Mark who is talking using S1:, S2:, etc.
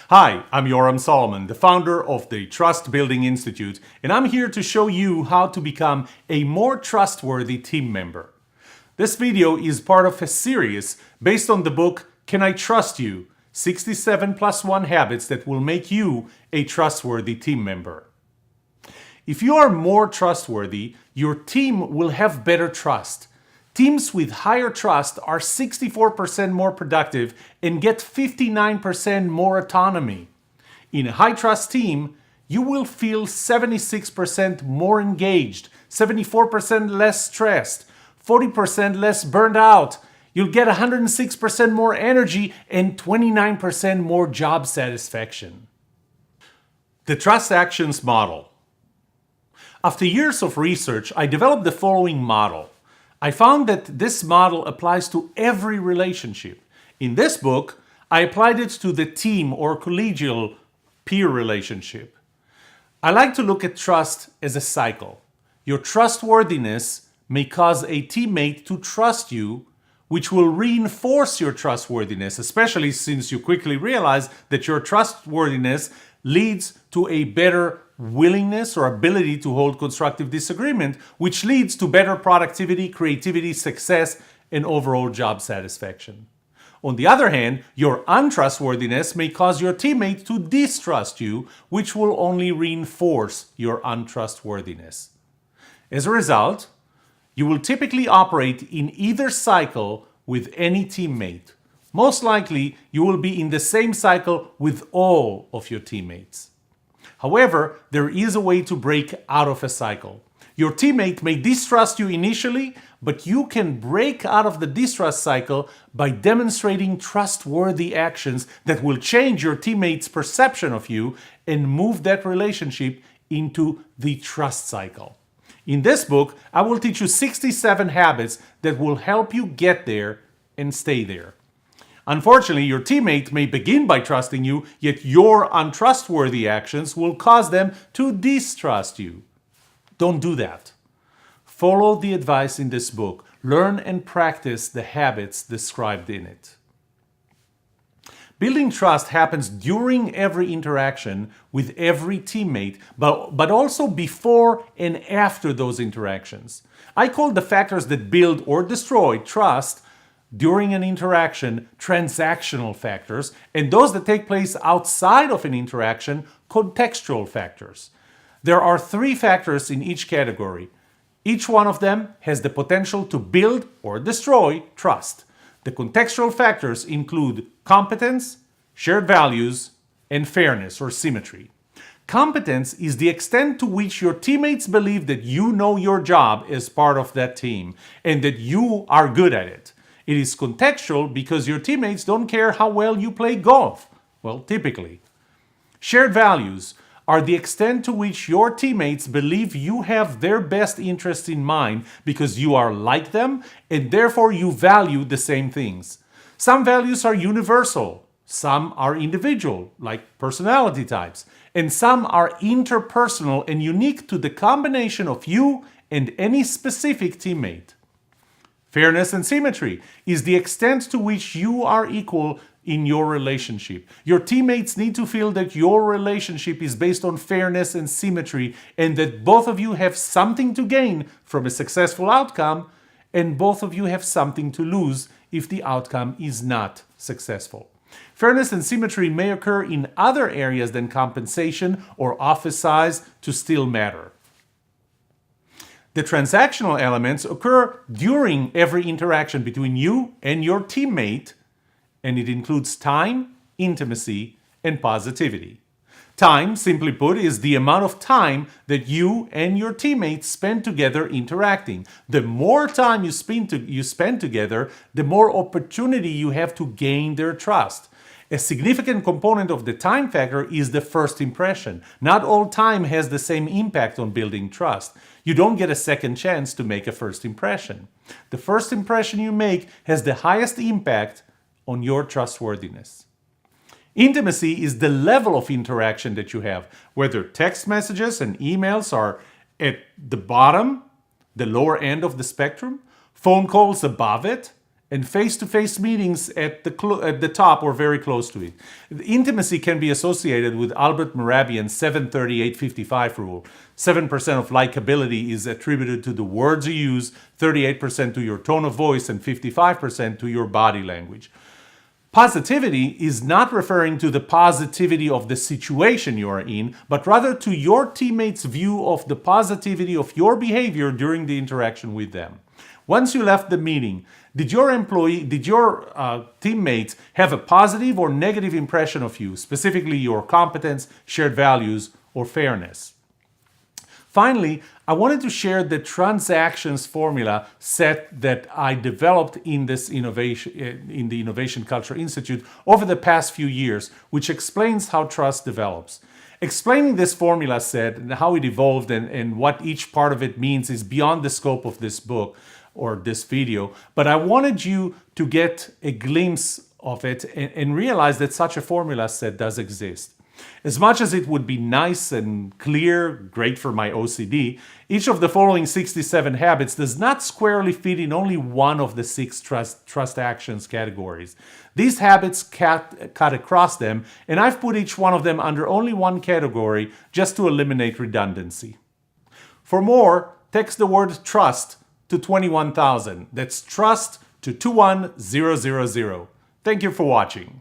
S1: Hi, I'm Yoram Solomon, the founder of the Trust Building Institute, and I'm here to show you how to become a more trustworthy team member. This video is part of a series based on the book Can I Trust You? 67 plus 1 habits that will make you a trustworthy team member. If you are more trustworthy, your team will have better trust. Teams with higher trust are 64% more productive and get 59% more autonomy. In a high trust team, you will feel 76% more engaged, 74% less stressed, 40% less burned out. You'll get 106% more energy and 29% more job satisfaction. The Trustactions model. After years of research, I developed the following model. I found that this model applies to every relationship. In this book, I applied it to the team or collegial peer relationship. I like to look at trust as a cycle. Your trustworthiness may cause a teammate to trust you, which will reinforce your trustworthiness, especially since you quickly realize that your trustworthiness leads to a better willingness or ability to hold constructive disagreement, which leads to better productivity, creativity, success, and overall job satisfaction. On the other hand, your untrustworthiness may cause your teammate to distrust you, which will only reinforce your untrustworthiness. As a result, you will typically operate in either cycle with any teammate. Most likely, you will be in the same cycle with all of your teammates. However, there is a way to break out of a cycle. Your teammate may distrust you initially, but you can break out of the distrust cycle by demonstrating trustworthy actions that will change your teammate's perception of you and move that relationship into the trust cycle. In this book, I will teach you 67 habits that will help you get there and stay there. Unfortunately, your teammate may begin by trusting you, yet your untrustworthy actions will cause them to distrust you. Don't do that. Follow the advice in this book. Learn and practice the habits described in it. Building trust happens during every interaction with every teammate, but also before and after those interactions. I call the factors that build or destroy trust during an interaction transactional factors, and those that take place outside of an interaction contextual factors. There are 3 factors in each category. Each one of them has the potential to build or destroy trust. The contextual factors include competence, shared values, and fairness or symmetry. Competence is the extent to which your teammates believe that you know your job as part of that team and that you are good at it. It is contextual because your teammates don't care how well you play golf. Well, typically. Shared values are the extent to which your teammates believe you have their best interests in mind because you are like them and therefore you value the same things. Some values are universal, some are individual, like personality types, and some are interpersonal and unique to the combination of you and any specific teammate. Fairness and symmetry is the extent to which you are equal in your relationship. Your teammates need to feel that your relationship is based on fairness and symmetry and that both of you have something to gain from a successful outcome and both of you have something to lose if the outcome is not successful. Fairness and symmetry may occur in other areas than compensation or office size to still matter. The transactional elements occur during every interaction between you and your teammate, and it includes time, intimacy, and positivity. Time, simply put, is the amount of time that you and your teammates spend together interacting. The more time you spend together, the more opportunity you have to gain their trust. A significant component of the time factor is the first impression. Not all time has the same impact on building trust. You don't get a second chance to make a first impression. The first impression you make has the highest impact on your trustworthiness. Intimacy is the level of interaction that you have, whether text messages and emails are at the bottom, the lower end of the spectrum, phone calls above it, and face-to-face meetings at the top or very close to it. Intimacy can be associated with Albert Mehrabian's 7-30-8-55 rule. 7% of likability is attributed to the words you use, 38% to your tone of voice, and 55% to your body language. Positivity is not referring to the positivity of the situation you are in, but rather to your teammates' view of the positivity of your behavior during the interaction with them. Once you left the meeting, did your teammates have a positive or negative impression of you, specifically your competence, shared values, or fairness? Finally, I wanted to share the transactions formula set that I developed in the Innovation Culture Institute over the past few years, which explains how trust develops. Explaining this formula set and how it evolved and what each part of it means is beyond the scope of this book or this video, but I wanted you to get a glimpse of it and realize that such a formula set does exist. As much as it would be nice and clear, great for my OCD, each of the following 67 habits does not squarely fit in only one of the 6 trust actions categories. These habits cut across them, and I've put each one of them under only one category just to eliminate redundancy. For more, text the word trust to 21,000. That's trust to 21000. Thank you for watching.